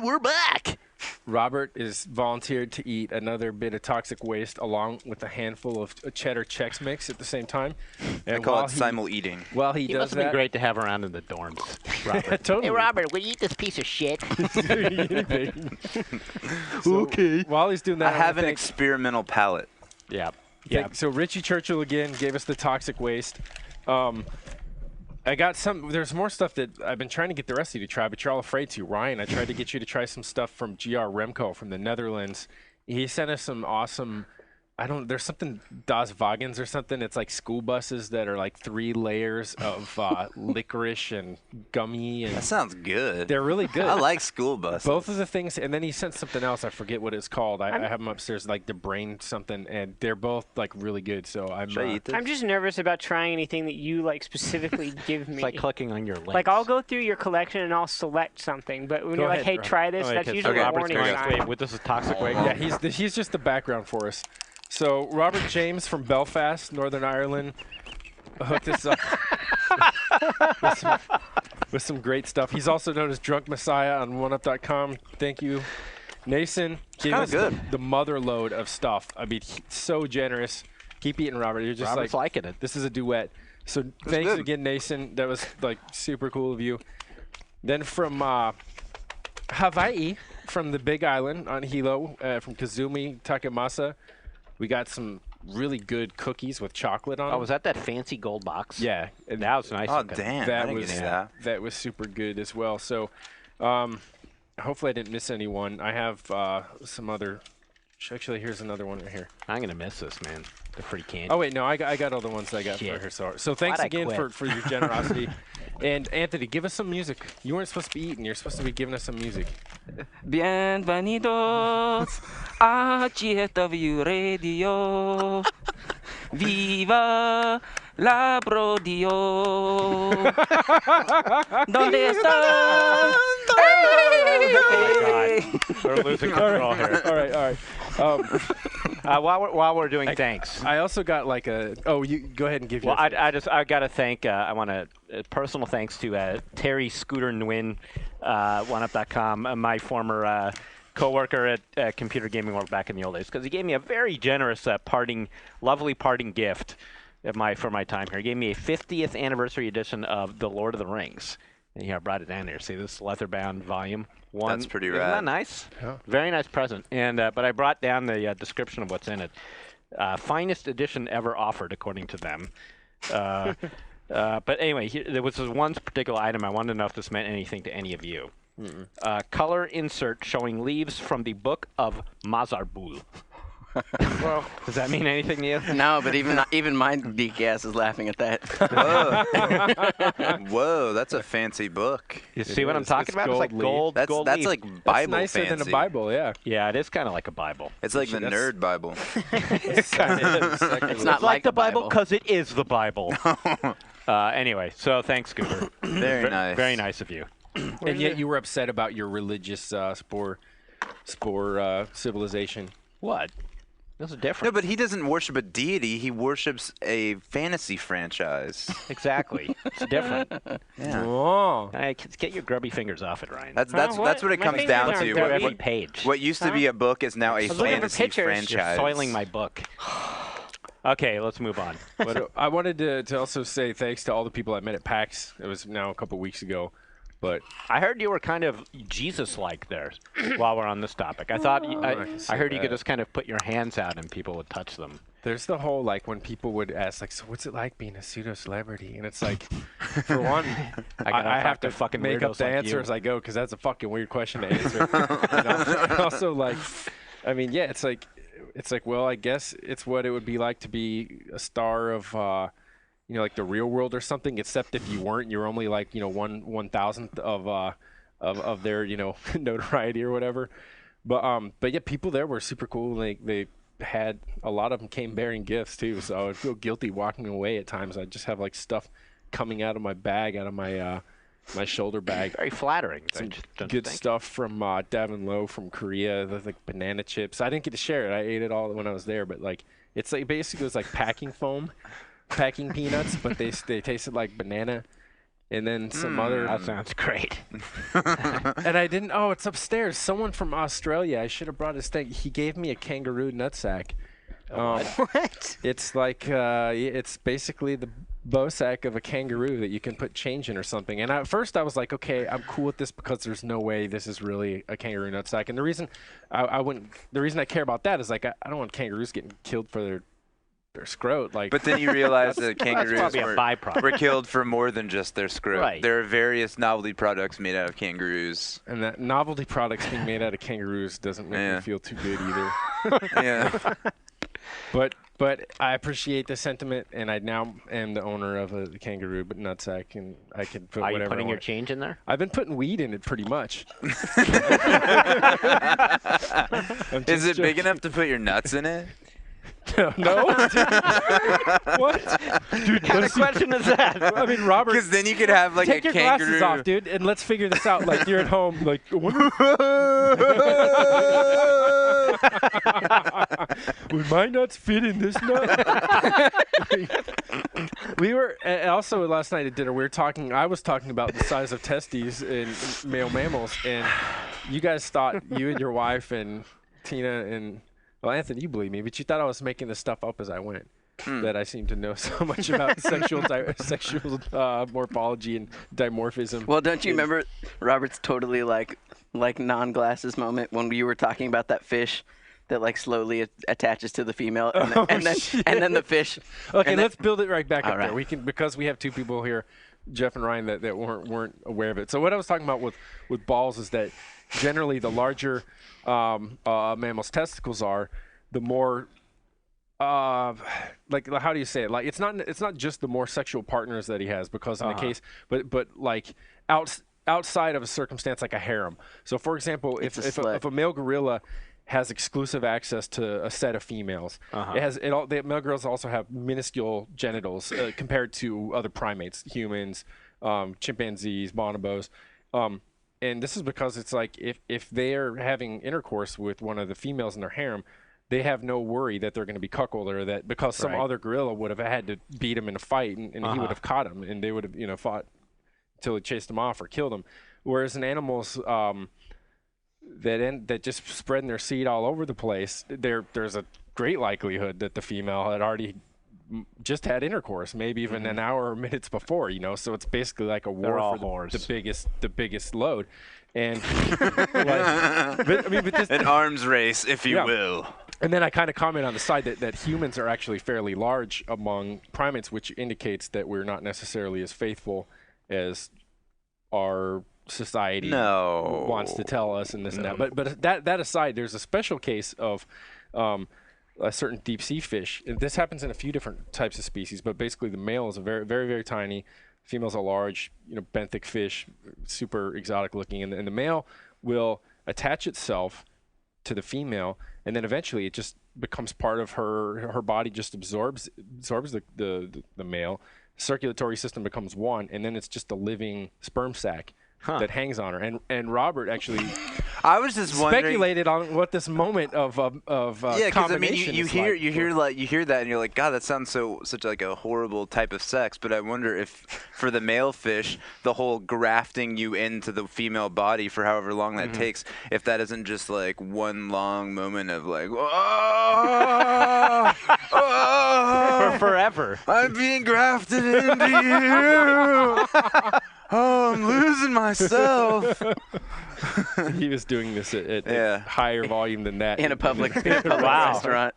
we're back. Robert is volunteered to eat another bit of toxic waste along with a handful of cheddar Chex Mix at the same time. And I call it simul eating. While he He does must have been that, great to have around in the dorms, Robert. totally. Hey, Robert, will you eat this piece of shit? Okay. While he's doing that, I have an experimental palate. Yeah. So Richie Churchill again gave us the toxic waste. I got some. There's more stuff that I've been trying to get the rest of you to try, but you're all afraid to. Ryan, I tried to get you to try some stuff from GR Remco from the Netherlands. He sent us some awesome. There's something Das Wagens or something. It's like school buses that are like 3 layers of licorice and gummy. And That sounds good. they're really good. I like school buses. Both of the things, and then he sent something else. I forget what it's called. I have them upstairs, like the brain something, and they're both like really good. So Should I eat this? I'm just nervous about trying anything that you like specifically give me. It's like clicking on your links. Like I'll go through your collection and I'll select something, but when Go you're like, ahead, "Hey, Rob. try this," Wait, that's 'cause usually a Robert's warning gonna sign. Wait, this is toxic waste. Yeah, he's just the background for us. So Robert James from Belfast, Northern Ireland, hooked us up with some great stuff. He's also known as Drunk Messiah on OneUp.com. Thank you. Nason gave us the mother load of stuff. I mean, so generous. Keep eating, Robert. You're just Robert's liking it. This is a duet. So thanks again, Nason. That was like super cool of you. Then from Hawaii, from the Big Island on Hilo, from Kazumi Takamasa, we got some really good cookies with chocolate on them. Oh, was that fancy gold box? Yeah. And that was nice. Oh, looking. damn. I That didn't was get that. that was super good as well. So hopefully I didn't miss anyone. I have some other. Actually, here's another one right here. I'm going to miss this, man. They're pretty candy. Oh, wait, no, I got all the ones that I got Shit. for her. So thanks Why'd I again quit? for your generosity. And Anthony, give us some music. You weren't supposed to be eating. You're supposed to be giving us some music. Bienvenidos a GFW Radio. Viva la Brodio. ¿Dónde están? Oh, my God. We're losing control here. All right. While we're doing thanks. I also got like a. Oh, you go ahead and give Well, yours. I got to thank. I want to personal thanks to Terry Scooter Nguyen, OneUp.com, my former coworker at Computer Gaming World back in the old days, because he gave me a very generous lovely parting gift for my time here. He gave me a 50th anniversary edition of The Lord of the Rings. And here, I brought it down here. See this leather-bound volume? That's pretty Isn't rad. that nice? Yeah. Very nice present. And but I brought down the description of what's in it. Finest edition ever offered, according to them. But anyway, there was this one particular item I wanted to know if this meant anything to any of you. Color insert showing leaves from the Book of Mazarbul. Well, does that mean anything to you? No, but even my geek ass is laughing at that. Whoa. Whoa, that's a fancy book. You see what I'm talking It's about? It's like gold That's gold that's leaf. like That's Bible nicer fancy. than a Bible, yeah. Yeah, it is kind of like a Bible. It's like the nerd Bible. It kind of is. It's not It's like the Bible because it is the Bible. Anyway, so thanks, Scooter. Very nice. Very nice of you. And yet you were upset about your religious spore civilization. What? This is different. No, but he doesn't worship a deity. He worships a fantasy franchise. Exactly. It's different. Yeah. Oh. Hey, get your grubby fingers off it, Ryan. That's what? what it My comes fingers down aren't to. dirty. Every What, page. what used to be a book is now a was looking for fantasy pictures. You're franchise. You're soiling my book. Okay, let's move on. But I wanted to also say thanks to all the people I met at PAX. It was now a couple weeks ago. But I heard you were kind of Jesus-like there while we're on this topic. I thought I heard you could just kind of put your hands out and people would touch them. there's the whole, like, when people would ask, like, so what's it like being a pseudo-celebrity? And it's like, for one, I have to fucking make up weirdos the like answer you. as I go because that's a fucking weird question to answer. And also, like, I mean, yeah, it's like, well, I guess it's what it would be like to be a star of, you know, like the Real World or something, except if you weren't, you're only like, you know, 1/1000th of their, you know, notoriety or whatever. But yeah, people there were super cool. They had a lot of them came bearing gifts too, so I would feel guilty walking away at times. I'd just have like stuff coming out of my bag, out of my my shoulder bag. Very flattering. Some don't you good think? stuff from Davin Lowe from Korea. There's like banana chips. I didn't get to share it. I ate it all when I was there, but like it's like basically it was like packing foam, packing peanuts, but they tasted like banana. and then some other. That sounds great. And I didn't. Oh, it's upstairs. Someone from Australia. I should have brought his thing. He gave me a kangaroo nutsack. What? It's like it's basically the bow sack of a kangaroo that you can put change in or something. And at first I was like, okay, I'm cool with this because there's no way this is really a kangaroo nutsack. And the reason the reason I care about that is like I don't want kangaroos getting killed for their scrot. Like, But then you realize that That's kangaroos probably a byproduct. were killed for more than just their scrot. Right. There are various novelty products made out of kangaroos. and that novelty products being made out of kangaroos doesn't make Yeah. me feel too good either. Yeah. But I appreciate the sentiment, and I now am the owner of a kangaroo nutsack, and I can put Are you whatever I putting your want. change in there? I've been putting weed in it pretty much. Is it big enough to put your nuts in it? No, dude. What? Dude, What kind of question is that? I mean, Robert, Because then you could have like take a your kangaroo. glasses off, dude, and let's figure this out. Like, you're at home, like, I wonder would my nuts fit in this nut? We were also last night at dinner. I was talking about the size of testes in male mammals, and you guys thought, you and your wife and Tina and, well, Anthony, you believe me, but you thought I was making this stuff up as I went. That I seem to know so much about sexual morphology and dimorphism. Well, don't you remember Robert's totally like non-glasses moment when you were talking about that fish that like slowly attaches to the female, and, then the fish. Okay, and then- let's build it right back up All right. there. We can, because we have two people here, Jeff and Ryan, that weren't aware of it. So what I was talking about with balls is that generally the larger mammal's testicles are, the more like, how do you say it? Like, it's not just the more sexual partners that he has, because in the case, but like outside of a circumstance like a harem. So for example, if a male gorilla has exclusive access to a set of females, the male gorillas also have minuscule genitals compared to other primates, humans, chimpanzees, bonobos. And this is because it's like if they're having intercourse with one of the females in their harem, they have no worry that they're going to be cuckolded, or that because some other gorilla would have had to beat him in a fight, and he would have caught him, and they would have fought until he chased him off or killed him. Whereas in animals that just spreading their seed all over the place, there's a great likelihood that the female had already just had intercourse, maybe even an hour or minutes before, so it's basically like a war for the biggest load. And but An arms race, if you will. And then I kind of comment on the side that humans are actually fairly large among primates, which indicates that we're not necessarily as faithful as our society wants to tell us, and this and that. But that aside, there's a special case of a certain deep sea fish. And this happens in a few different types of species, but basically the male is a very, very, very tiny. Females are large, benthic fish, super exotic looking, and the male will attach itself to the female, and then eventually it just becomes part of her body, just absorbs the male. Circulatory system becomes one, and then it's just a living sperm sac that hangs on her. And Robert actually I was just wondering. speculated on what this moment of Yeah, because I mean, combination you is hear like. you hear that, and you're like, God, that sounds such like a horrible type of sex. But I wonder if for the male fish, the whole grafting you into the female body for however long that takes, if that isn't just like one long moment of like, oh, For forever. I'm being grafted into you. Oh, I'm losing myself. He was doing this at higher volume than that. in a public restaurant.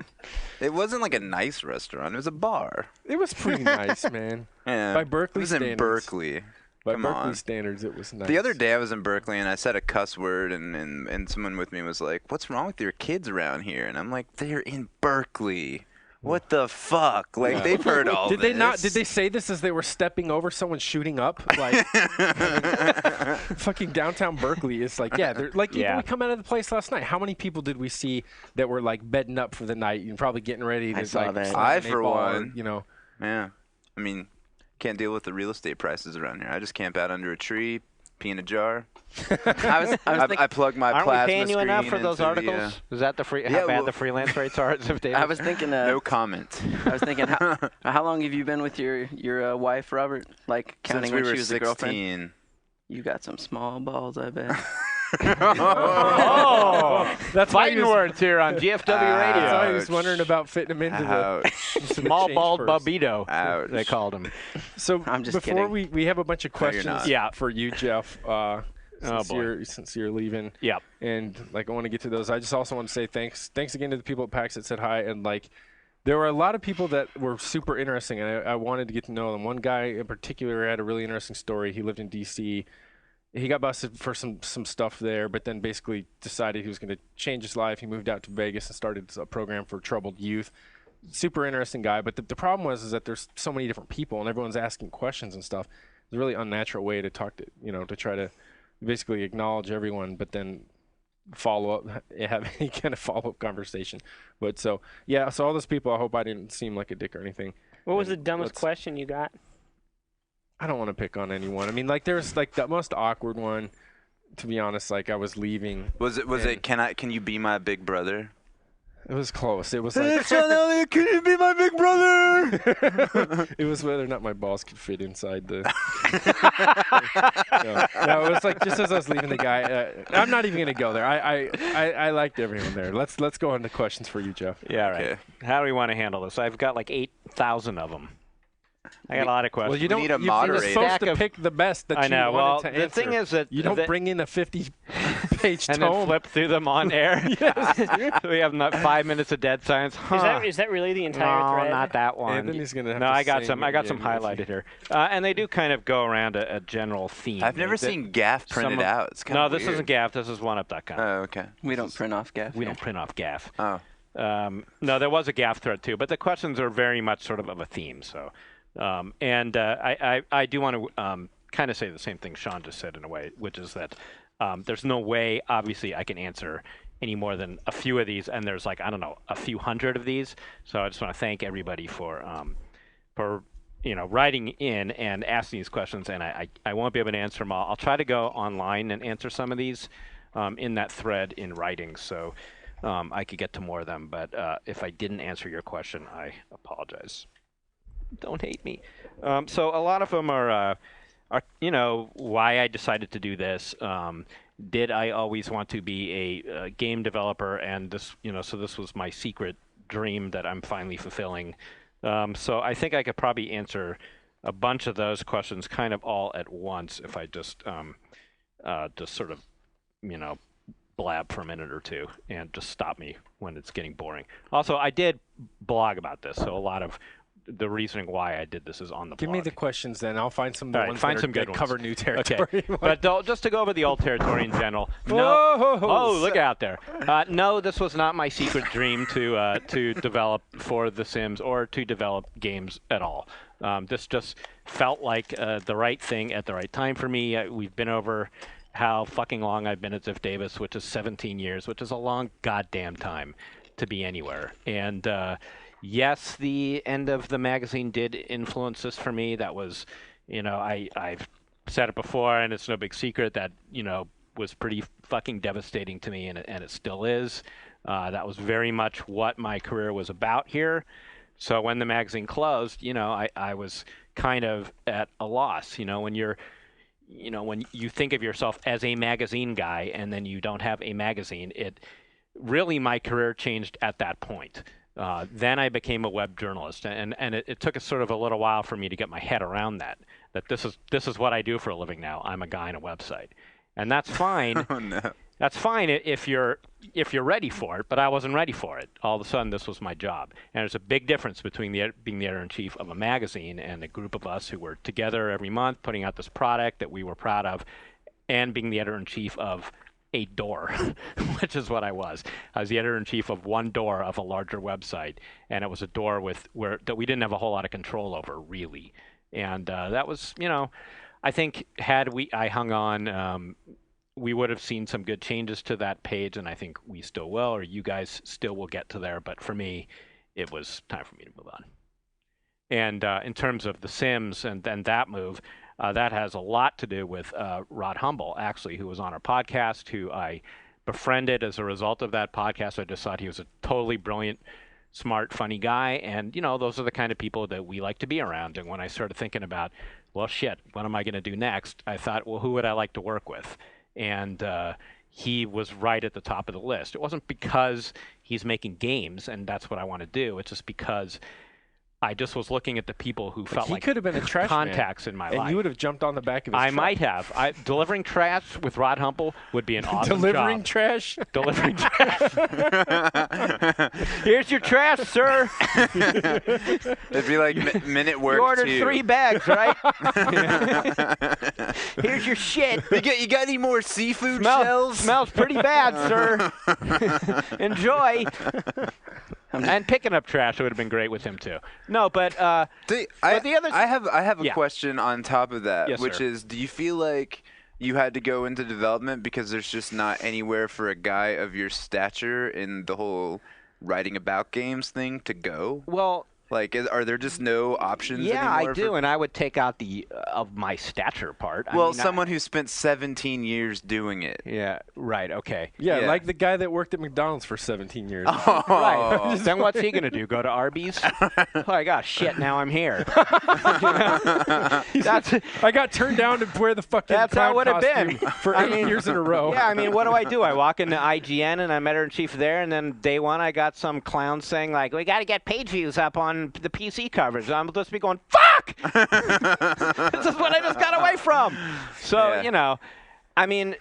It wasn't like a nice restaurant. It was a bar. It was pretty nice, man. Yeah. By Berkeley It was in standards. Berkeley. By Come Berkeley on. standards, it was nice. The other day I was in Berkeley and I said a cuss word and someone with me was like, "What's wrong with your kids around here?" And I'm like, "They're in Berkeley. What the fuck? Like they've heard all Did this." they not? Did they say this as they were stepping over someone shooting up? Like, fucking downtown Berkeley is like, yeah, they're like, even we come out of the place last night. How many people did we see that were like bedding up for the night and probably getting ready to saw like that. slam I, an for 8-ball or, one. Yeah. I mean, can't deal with the real estate prices around here. I just camp out under a tree, pee in a jar. I plug my Aren't plasma we paying you enough screen for those into articles? Is that how Yeah, bad well- the freelance rates are at Ziff Davis? I was thinking. no comment. I was thinking, how long have you been with your wife, Robert? Like counting Since we when were she was a girlfriend. 16. You got some small balls, I bet. Oh, That's why he fighting was, words here on GFW That's Radio. why he was wondering about fitting him into the Ouch. Small bald change purse. Babito, Ouch. they called him. So I'm just before kidding. we have a bunch of No, you're questions not. Yeah. for you, Jeff. Since boy. you're leaving. Yep. And like I want to get to those. I just also want to say thanks again to the people at PAX that said hi. And like there were a lot of people that were super interesting, and I wanted to get to know them. One guy in particular had a really interesting story. He lived in D.C. He got busted for some stuff there, but then basically decided he was going to change his life. He moved out to Vegas and started a program for troubled youth. Super interesting guy, but the problem is that there's so many different people and everyone's asking questions and stuff. It's a really unnatural way to talk to, to try to basically acknowledge everyone, but then follow up, have any kind of follow-up conversation. But so all those people, I hope I didn't seem like a dick or anything. What was the And dumbest let's- question you got? I don't want to pick on anyone. I mean, like there's like the most awkward one, to be honest. Like I was leaving. Was it? Can you be my big brother? It was close. It was like Sean Elliott, can you be my big brother? it was whether or not my balls could fit inside the. No, it was like just as I was leaving the guy. I'm not even gonna go there. I liked everyone there. Let's go on to questions for you, Jeff. Yeah, right. Okay. How do we want to handle this? I've got like 8,000 of them. I got a lot of questions. Well, you don't. need a You're moderator. supposed Stack to of- pick the best that I you know. Well, wanted to the answer. thing is that you don't bring in a 50-page and then tome. flip through them on air. We have not 5 minutes of dead silence. Huh. Is that really the entire No, thread? not that one. Anthony's gonna have no, to I got sing some. I got some again, highlighted here, and they do kind of go around a general theme. I've never They- seen GAF some printed of- out. It's kind No, of this weird. isn't GAF. This is OneUp.com. Oh, okay. We don't print off gaff. We don't print off GAF. Oh. No, there was a GAF thread too, but the questions are very much sort of a theme. So, I do want to kind of say the same thing Sean just said in a way, which is that there's no way, obviously, I can answer any more than a few of these, and there's like, I don't know, a few hundred of these. So I just want to thank everybody for writing in and asking these questions, and I won't be able to answer them all. I'll try to go online and answer some of these in that thread in writing, so I could get to more of them. But if I didn't answer your question, I apologize. Don't hate me. So a lot of them are why I decided to do this. Did I always want to be a game developer? And this, so this was my secret dream that I'm finally fulfilling. So I think I could probably answer a bunch of those questions kind of all at once if I just sort of, blab for a minute or two and just stop me when it's getting boring. Also, I did blog about this, so a lot of the reasoning why I did this is on the Give blog. me the questions then. I'll find some of the All right, ones find that, some good that cover ones. new territory. Okay, but just to go over the old territory in general. Whoa! Oh, look out there. No, this was not my secret dream to develop for The Sims or to develop games at all. This just felt like the right thing at the right time for me. We've been over how fucking long I've been at Ziff Davis, which is 17 years, which is a long goddamn time to be anywhere. And yes, the end of the magazine did influence this for me. That was, I've said it before, and it's no big secret that, was pretty fucking devastating to me, and it still is. That was very much what my career was about here. So when the magazine closed, I was kind of at a loss. When you think of yourself as a magazine guy and then you don't have a magazine, my career changed at that point. Then I became a web journalist, and it took sort of a little while for me to get my head around that this is what I do for a living now. I'm a guy on a website, and that's fine. Oh no. That's fine if you're ready for it, but I wasn't ready for it. All of a sudden, this was my job, and there's a big difference between being the editor-in-chief of a magazine and a group of us who were together every month putting out this product that we were proud of, and being the editor-in-chief of a door, which is what I was. I was the editor-in-chief of one door of a larger website, and it was a door that we didn't have a whole lot of control over, really. And that was, I think had I hung on, we would have seen some good changes to that page, and I think we still will, or you guys still will get to there. But for me, it was time for me to move on. And in terms of The Sims and then that move, That has a lot to do with Rod Humble, actually, who was on our podcast, who I befriended as a result of that podcast. I just thought he was a totally brilliant, smart, funny guy. And, those are the kind of people that we like to be around. And when I started thinking about, well, shit, what am I going to do next? I thought, well, who would I like to work with? And he was right at the top of the list. It wasn't because he's making games and that's what I want to do. It's just because I just was looking at the people who felt like he could have been a trash contacts man, in my and life. you would have jumped on the back of his I truck. might have. Delivering trash with Rod Humble would be an awesome Delivering job. trash? Delivering trash. Here's your trash, sir. It'd be like minute work. You ordered too. 3 bags, right? Here's your shit. You got any more seafood shells? Smells pretty bad, sir. Enjoy. And picking up trash would have been great with him too. No, but I have a Yeah. question on top of that, Yes, which sir. is, do you feel like you had to go into development because there's just not anywhere for a guy of your stature in the whole writing about games thing to go? well, Like, are there just no options yeah, anymore? I do, and I would take out the of my stature part. I Well, mean, someone who spent 17 years doing it. Yeah. Right. Okay. Yeah, Yeah. like the guy that worked at McDonald's for 17 years. Right. Then what's he gonna do? Go to Arby's? Oh my gosh, shit! Now I'm here. That's I got turned down to wear the fucking That's how it clown would have been. costume for 8 years in a row. yeah. I mean, what do? I walk into IGN and I'm editor-in-chief there, and then day one I got some clown saying like, "We got to get page views up on the PC coverage." I'm just be going, "Fuck! This is what I just got away from." So Yeah. I mean,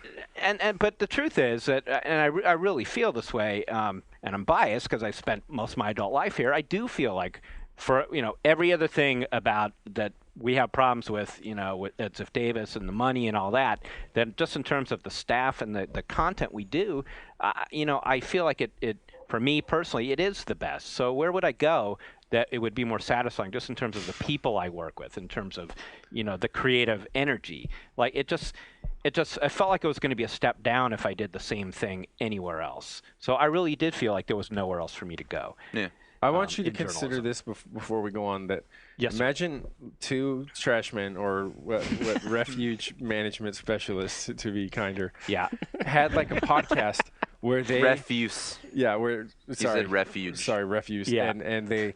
but the truth is that, and I really feel this way, and I'm biased because I spent most of my adult life here. I do feel like for every other thing about that we have problems with, with Ziff Davis and the money and all that, then just in terms of the staff and the content we do, I feel like it for me personally, it is the best. So where would I go that it would be more satisfying just in terms of the people I work with, in terms of, the creative energy? Like I felt like it was going to be a step down if I did the same thing anywhere else. So I really did feel like there was nowhere else for me to go. Yeah. I want you to in consider journalism. this before we go on. That Yes, sir. imagine 2 trashmen or what refuge management specialists, to be kinder, Yeah. had like a podcast where they Refuse. where You sorry said refuge. sorry refuse Yeah. and they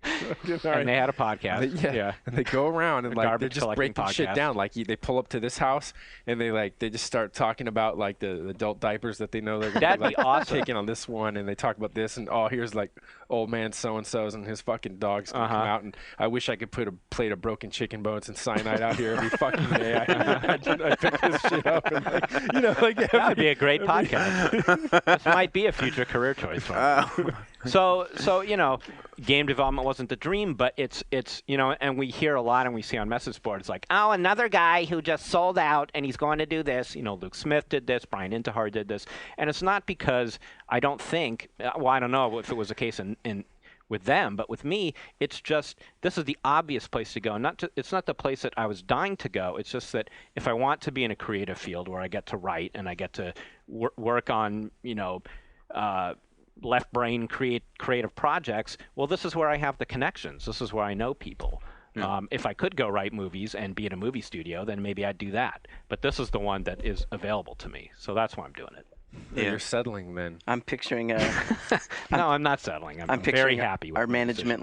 And they had a podcast. yeah. And they go around and A like they're garbage just collecting breaking shit podcast. down. Like they pull up to this house and they just start talking about like the adult diapers that they know they're gonna That'd like, be awesome. taking on this one, and they talk about this, and here's like old man so and so's and his fucking dog's gonna come out, and I wish I could put a plate of broken chicken bones and cyanide out here every fucking day. I pick this shit up and like That would be a great podcast. This might be a future career choice for me. So game development wasn't the dream, but it's and we hear a lot and we see on message boards like, oh, another guy who just sold out and he's going to do this. Luke Smith did this, Brian Intihar did this, and it's not because I don't think. Well, I don't know if it was the case in with them, but with me, it's just this is the obvious place to go. It's not the place that I was dying to go. It's just that if I want to be in a creative field where I get to write and I get to work on left brain creative projects, well, this is where I have the connections. This is where I know people. If I could go write movies and be in a movie studio, then maybe I'd do that. But this is the one that is available to me, so that's why I'm doing it. You're settling then. I'm picturing No, I'm not settling. I'm very picturing happy with our my management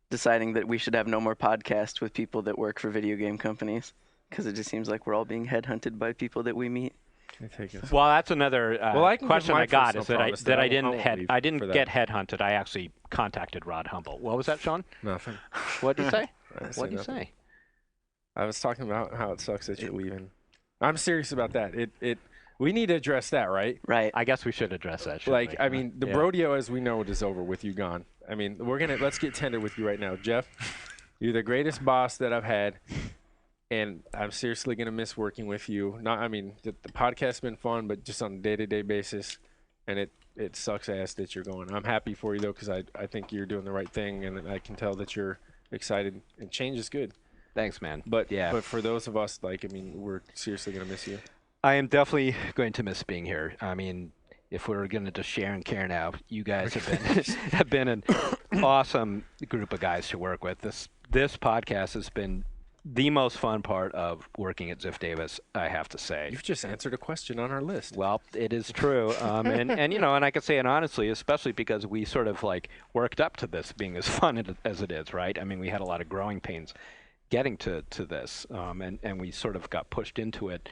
deciding that we should have no more podcasts with people that work for video game companies, because it just seems like we're all being headhunted by people that we meet. Can I take this? Well, that's another I can give question my I got personal is that promise that I won't leave I for didn't that. get headhunted. I actually contacted Rod Humble. What was that, Sean? Nothing. What did you say? I didn't What did you nothing. say? I was talking about how it sucks that you're leaving. I'm serious about that. We need to address that, right? Right. I guess we should address that. shouldn't Like, we? I mean, the Yeah. Brodeo as we know it is over with you gone. I mean, let's get tender with you right now. Jeff, you're the greatest boss that I've had, and I'm seriously going to miss working with you. The podcast's been fun, but just on a day-to-day basis, and it sucks ass that you're going. I'm happy for you, though, because I think you're doing the right thing, and I can tell that you're excited, and change is good. Thanks, man. But yeah, but for those of us, we're seriously going to miss you. I am definitely going to miss being here. I mean, if we were going to just share and care now, you guys have been awesome group of guys to work with. This podcast has been the most fun part of working at Ziff Davis, I have to say. You've just answered a question on our list. Well, it is true, and I can say it honestly, especially because we sort of like worked up to this being as fun as it is, right? I mean, we had a lot of growing pains getting to this, and we sort of got pushed into it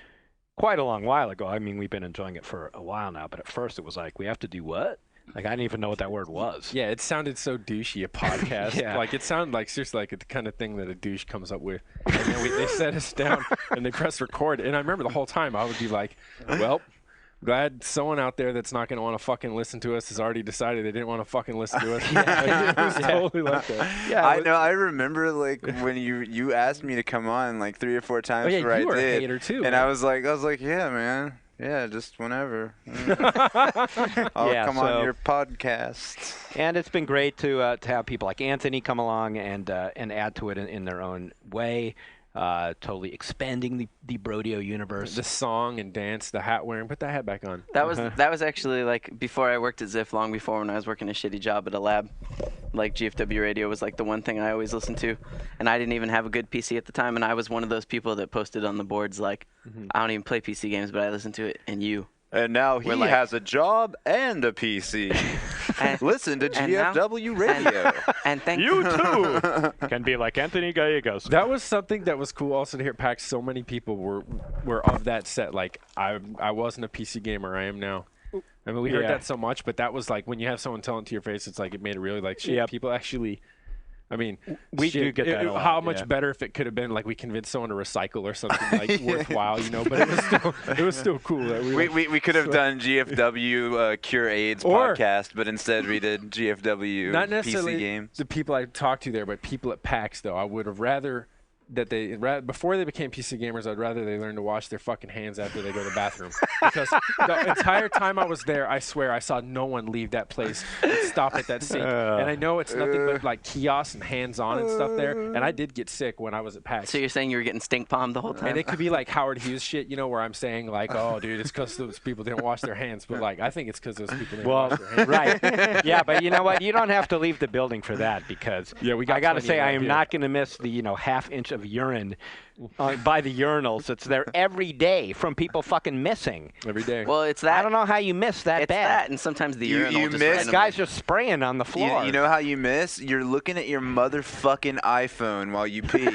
quite a long while ago. I mean, we've been enjoying it for a while now, but at first it was like, we have to do what? Like, I didn't even know what that word was. Yeah, it sounded so douchey, a podcast. Yeah. Like, it sounded like, seriously, like the kind of thing that a douche comes up with. And then they set us down, and they press record. And I remember the whole time I would be like, well, glad someone out there that's not going to want to fucking listen to us has already decided they didn't want to fucking listen to us. Like, it was totally like that. Yeah, I know. I remember like when you asked me to come on like 3 or 4 times. Oh, yeah, where you I were a did, hater too, and man. I was like, yeah, man, yeah, just whenever. I'll Yeah, come so- on your podcast. And it's been great to have people like Anthony come along and add to it in their own way, totally expanding the Brodio universe. The song and dance, the hat wearing. Put that hat back on. That was actually like before I worked at Ziff, long before when I was working a shitty job at a lab. Like GFW radio was like the one thing I always listened to, and I didn't even have a good PC at the time, and I was one of those people that posted on the boards like, I don't even play PC games, but I listen to it, and you. And now he like- has a job and a PC. And, Listen to and now- GFW radio. and thank You too can be like Anthony Gallegos. That was something that was cool also to hear PAX. So many people were of that set. Like, I wasn't a PC gamer. I am now. I mean, we heard Yeah. that so much, but that was like when you have someone tell it to your face, it's like it made it really like shit. Yep. People actually. I mean, We do shit, get that a lot, how much yeah. better if it could have been like we convinced someone to recycle or something like worthwhile, you know? But it was still cool that We could have done GFW Cure AIDS Or- podcast, but instead we did GFW not PC necessarily games. the people I talked to there, but people at PAX though. I would have rather that before they became PC gamers, I'd rather they learn to wash their fucking hands after they go to the bathroom. Because the entire time I was there, I swear I saw no one leave that place and stop at that sink. And I know it's nothing but like kiosks and hands-on and stuff there. And I did get sick when I was at PAX. So you're saying you were getting stink palmed the whole time? And it could be like Howard Hughes shit, you know, where I'm saying like, oh, dude, it's because those people didn't wash their hands. But like, I think it's because those people didn't wash their hands. Right. Yeah, but you know what? You don't have to leave the building for that because Yeah, we got I got to plenty say of I that am here. not going to miss the half inch of urine by the urinals. It's there every day from people fucking missing. Every day. Well, it's that. I don't know how you miss that It's bad. that, and sometimes the You- urinal you just miss- randomly- Guys just spraying on the floor. You know how you miss? You're looking at your motherfucking iPhone while you pee.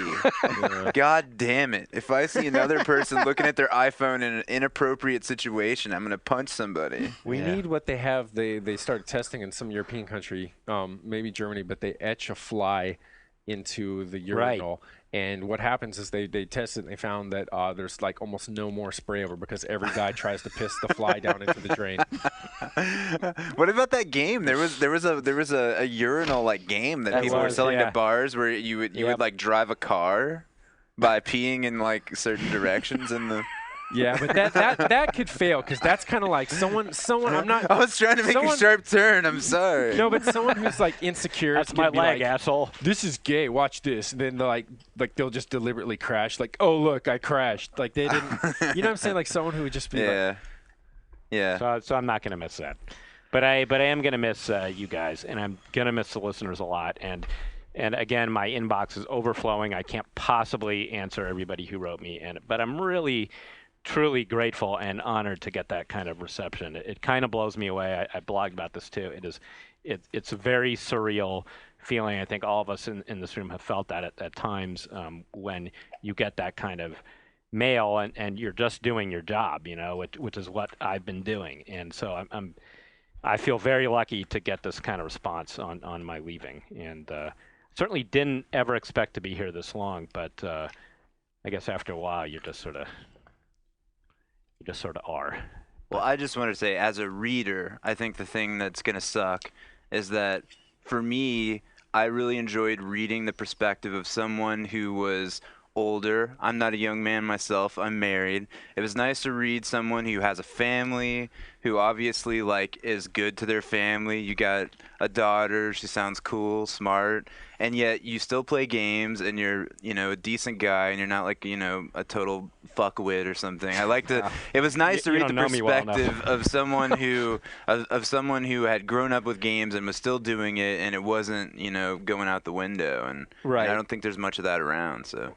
God damn it. If I see another person looking at their iPhone in an inappropriate situation, I'm going to punch somebody. We Yeah. need what they have. They started testing in some European country, maybe Germany, but they etch a fly into the urinal. And what happens is they tested and they found that there's like almost no more spray over because every guy tries to piss the fly down into the drain. What about that game? There was a urinal like game that That people were was, selling yeah. to bars where you would Yep. like drive a car by peeing in like certain directions in the Yeah, but that could fail because that's kind of like someone. I'm not. I was trying to make a Someone- sharp turn. I'm sorry. No, but someone who's like insecure. That's could my be leg, like, asshole. This is gay. Watch this. And then they're like they'll just deliberately crash. Like, oh look, I crashed. Like they didn't. You know what I'm saying? Like someone who would just be like, Yeah. Yeah. So I'm not going to miss that. But I am going to miss you guys, and I'm going to miss the listeners a lot. And again, my inbox is overflowing. I can't possibly answer everybody who wrote me, but I'm really, truly grateful and honored to get that kind of reception. It kind of blows me away. I blogged about this too. It's a very surreal feeling. I think all of us in this room have felt that at times when you get that kind of mail and you're just doing your job, you know, which is what I've been doing. And so I feel very lucky to get this kind of response on my leaving, and certainly didn't ever expect to be here this long. But I guess after a while, you just sort of are. Well, I just want to say, as a reader, I think the thing that's going to suck is that for me, I really enjoyed reading the perspective of someone who was older. I'm not a young man myself. I'm married. It was nice to read someone who has a family, who obviously like is good to their family. You got a daughter, she sounds cool, smart, and yet you still play games and you're, a decent guy and you're not like, a total fuckwit or something. I like to it was nice to you read the don't know me well perspective of someone who of someone who had grown up with games and was still doing it, and it wasn't, going out the window, and Right. I don't think there's much of that around, so.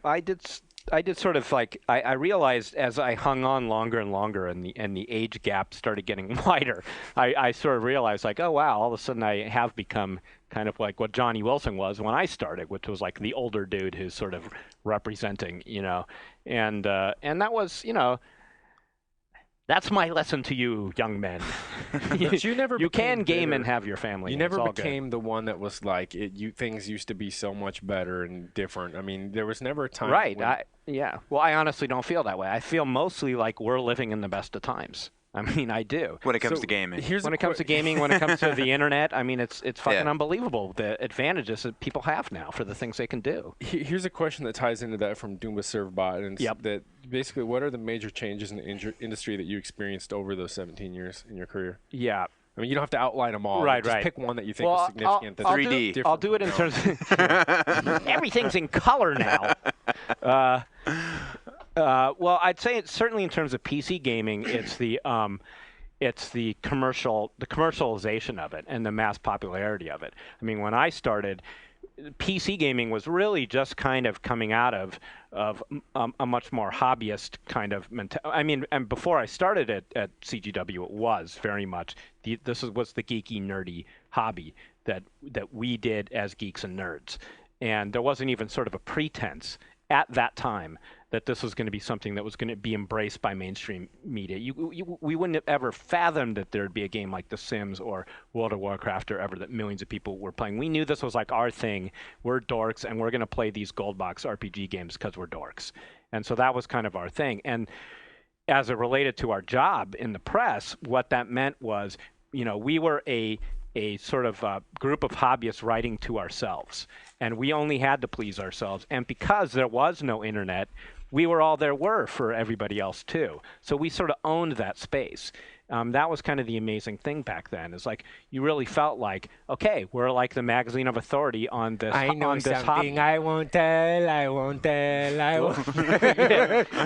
I did sort of like I realized as I hung on longer and longer and the age gap started getting wider, I sort of realized like, oh wow, all of a sudden I have become kind of like what Johnny Wilson was when I started, which was like the older dude who's sort of representing, and that was, that's my lesson to you, young men. But you never you can became game bitter. and have your family. You and it's never all good. became the one that was like things used to be so much better and different. I mean, there was never a time. Right. when- Yeah. Well, I honestly don't feel that way. I feel mostly like we're living in the best of times. I mean, I do. When it comes So to gaming. Here's When a it comes to que- gaming, when it comes to the internet, I mean, it's fucking Yeah. unbelievable the advantages that people have now for the things they can do. Here's a question that ties into that from Doomba Servbot, and it's Yep. that basically, what are the major changes in the industry that you experienced over those 17 years in your career? Yeah. I mean, you don't have to outline them all. Right, just right. pick one that you think was significant. that's 3D. different I'll do it from in now. terms of everything's in color now. Well, I'd say it's certainly in terms of PC gaming, it's the commercialization of it and the mass popularity of it. I mean, when I started, PC gaming was really just kind of coming out of a much more hobbyist kind of mentality. I mean, and before I started at CGW, it was very much this was the geeky, nerdy hobby that we did as geeks and nerds, and there wasn't even sort of a pretense at that time that this was going to be something that was going to be embraced by mainstream media. We wouldn't have ever fathomed that there'd be a game like The Sims or World of Warcraft or ever that millions of people were playing. We knew this was like our thing. We're dorks, and we're going to play these gold box RPG games because we're dorks. And so that was kind of our thing. And as it related to our job in the press, what that meant was, we were a sort of group of hobbyists writing to ourselves, and we only had to please ourselves. And because there was no internet, we were all there were for everybody else too. So we sort of owned that space. That was kind of the amazing thing back then. Is like you really felt like, okay, we're like the magazine of authority on this. I know on this something hobby. I won't tell. I won't tell. I won't.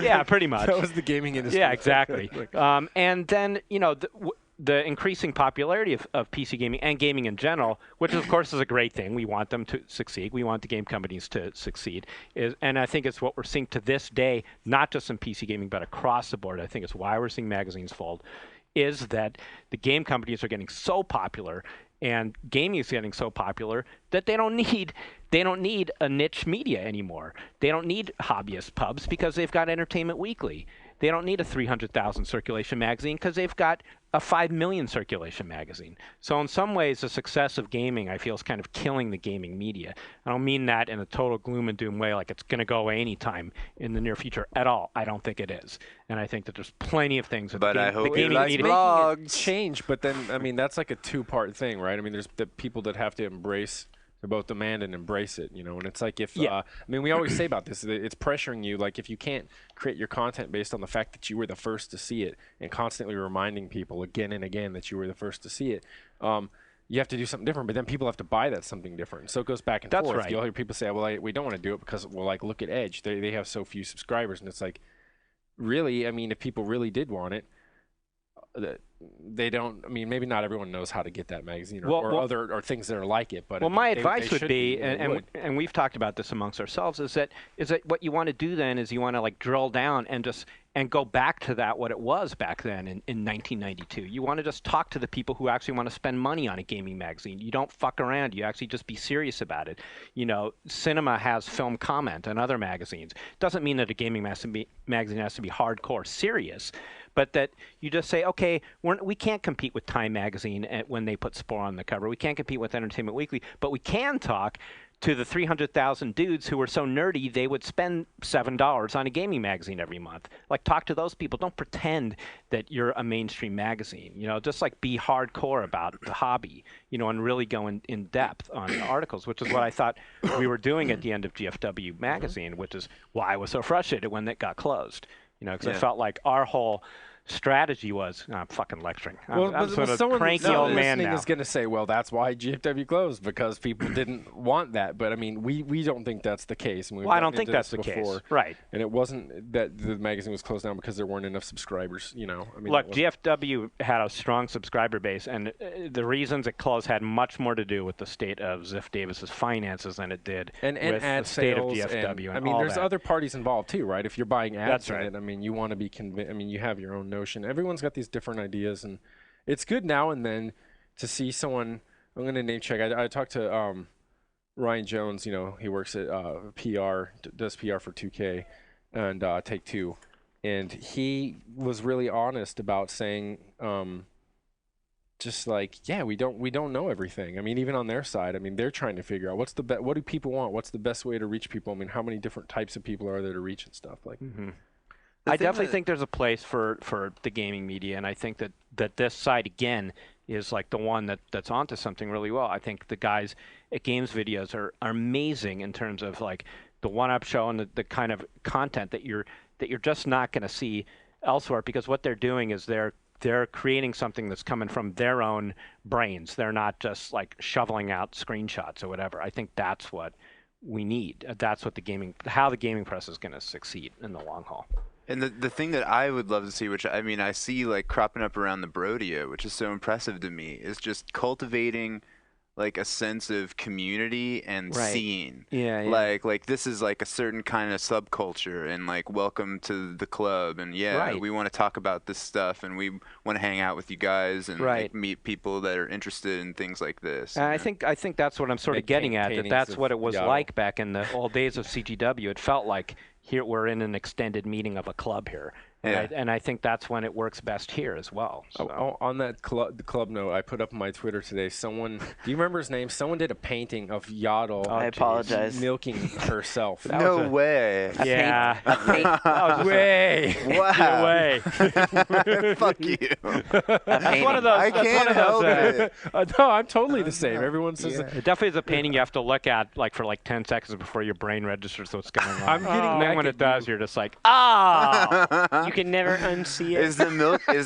Yeah, pretty much. That was the gaming industry. Yeah, exactly. And then, the increasing popularity of PC gaming and gaming in general, which of course is a great thing. We want them to succeed. We want the game companies to succeed. And I think it's what we're seeing to this day, not just in PC gaming, but across the board. I think it's why we're seeing magazines fold, is that the game companies are getting so popular and gaming is getting so popular that they don't need a niche media anymore. They don't need hobbyist pubs because they've got Entertainment Weekly. They don't need a 300,000 circulation magazine because they've got a 5 million circulation magazine. So in some ways, the success of gaming, I feel, is kind of killing the gaming media. I don't mean that in a total gloom and doom way, like it's going to go away anytime in the near future at all. I don't think it is. And I think that there's plenty of things that But I hope the you gaming like media... blogs. change, but then I mean that's like a two-part thing, right? I mean, there's the people that have to embrace, they both demand and embrace it, and it's like if Yeah. I mean, we always say about this, it's pressuring you. Like if you can't create your content based on the fact that you were the first to see it, and constantly reminding people again and again that you were the first to see it. You have to do something different, but then people have to buy that something different. So it goes back and That's forth. right. You'll hear people say, well, we don't want to do it because, well, like, look at Edge. They have so few subscribers. And it's like, really, I mean, if people really did want it, they don't, I mean, maybe not everyone knows how to get that magazine or other or things that are like it. But Well, I mean, my they advice would should be, they would. and we've talked about this amongst ourselves, is that what you want to do then is you want to like drill down and go back to that what it was back then in 1992. You want to just talk to the people who actually want to spend money on a gaming magazine. You don't fuck around. You actually just be serious about it. Cinema has film comment and other magazines. Doesn't mean that a gaming magazine has to be hardcore serious, but that you just say, okay, we can't compete with Time Magazine when they put Spore on the cover. We can't compete with Entertainment Weekly, but we can talk to the 300,000 dudes who are so nerdy they would spend $7 on a gaming magazine every month. Like, talk to those people. Don't pretend that you're a mainstream magazine. Just like be hardcore about the hobby, and really go in depth on the articles, which is what I thought we were doing at the end of GFW magazine, which is why I was so frustrated when it got closed. Because I felt like our whole strategy was. I'm fucking lecturing. Well, I'm sort of someone cranky old man listening now. is going to say, well, that's why GFW closed, because people didn't want that. But, I mean, we don't think that's the case. Well, I don't think that's the before. case. Right. And it wasn't that the magazine was closed down because there weren't enough subscribers, I mean, Look, GFW had a strong subscriber base, and the reasons it closed had much more to do with the state of Ziff Davis's finances than it did and with ad the state of sales GFW. I and mean, all there's that. other parties involved too, right? If you're buying ads That's in right. it, I mean, you want to be convinced. I mean, you have your own notion. Everyone's got these different ideas, and it's good now and then to see someone. I'm going to name check. I talked to Ryan Jones. He works at PR, does PR for 2K and Take Two, and he was really honest about saying. Just like, yeah, we don't know everything. I mean, even on their side, I mean, they're trying to figure out what do people want? What's the best way to reach people? I mean, how many different types of people are there to reach and stuff like. I definitely think there's a place for the gaming media, and I think that this side again is like the one that's onto something really well. I think the guys at Games Videos are amazing in terms of like the one-up show and the kind of content that you're just not going to see elsewhere, because what they're doing is they're creating something that's coming from their own brains. They're not just like shoveling out screenshots or whatever. I think that's what we need. That's what how the gaming press is going to succeed in the long haul. And the thing that I would love to see, which I mean I see like cropping up around the Brodio, which is so impressive to me, is just cultivating like a sense of community and scene. Yeah. Like this is like a certain kind of subculture, and like welcome to the club, and we want to talk about this stuff, and we want to hang out with you guys and like, meet people that are interested in things like this. And I think that's what I'm sort of getting at. That's what it was like back in the old days of CGW. It felt like here we're in an extended meeting of a club here. And I think that's when it works best here as well. So. On that the club note, I put up on my Twitter today, someone, do you remember his name? Someone did a painting of Yaddle. I apologize. Milking herself. No way. Yeah. Way. Wow. No way. Fuck you. That's one of those. I can't help it. No, I'm totally the same. Everyone says It definitely is a painting you have to look at like for like 10 seconds before your brain registers what's going on. I'm getting and then back when at it does, you're just like, oh. You can never unsee it. Is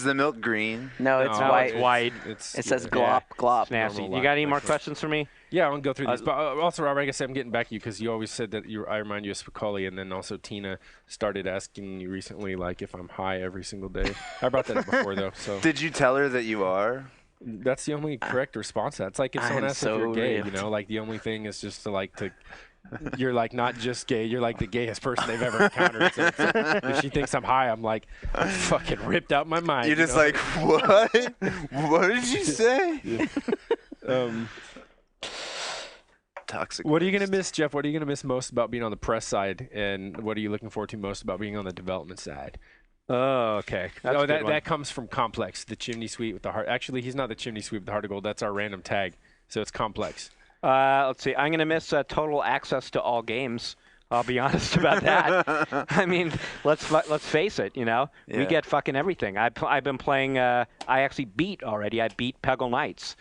the milk green? No, it's No, white. It's white. It says glop, glop. It's nasty. Normal You got any more lactation. questions for me? Yeah, I want to go through these. But also, Robert, I guess I'm getting back to you because you always said that I remind you of Spicoli, and then also Tina started asking you recently, like, if I'm high every single day. I brought that up before, though. So Did you tell her that you are? that's the only correct response to that. It's like if someone I'm asks if you're so gay, ripped. like the only thing is just to you're like not just gay, you're like the gayest person they've ever encountered. So if she thinks I'm high, I'm like, I'm fucking ripped out my mind. You're just like, what? What did you say? Toxic. What are you going to miss, Jeff? What are you going to miss most about being on the press side, and what are you looking forward to most about being on the development side? Oh, okay. That's a good one. That comes from Complex, the chimney suite with the heart. Actually, he's not the chimney suite with the heart of gold. That's our random tag. So it's Complex. Let's see. I'm going to miss total access to all games. I'll be honest about that. I mean, let's face it. We get fucking everything. I've been playing. I actually beat already. I beat Peggle Knights,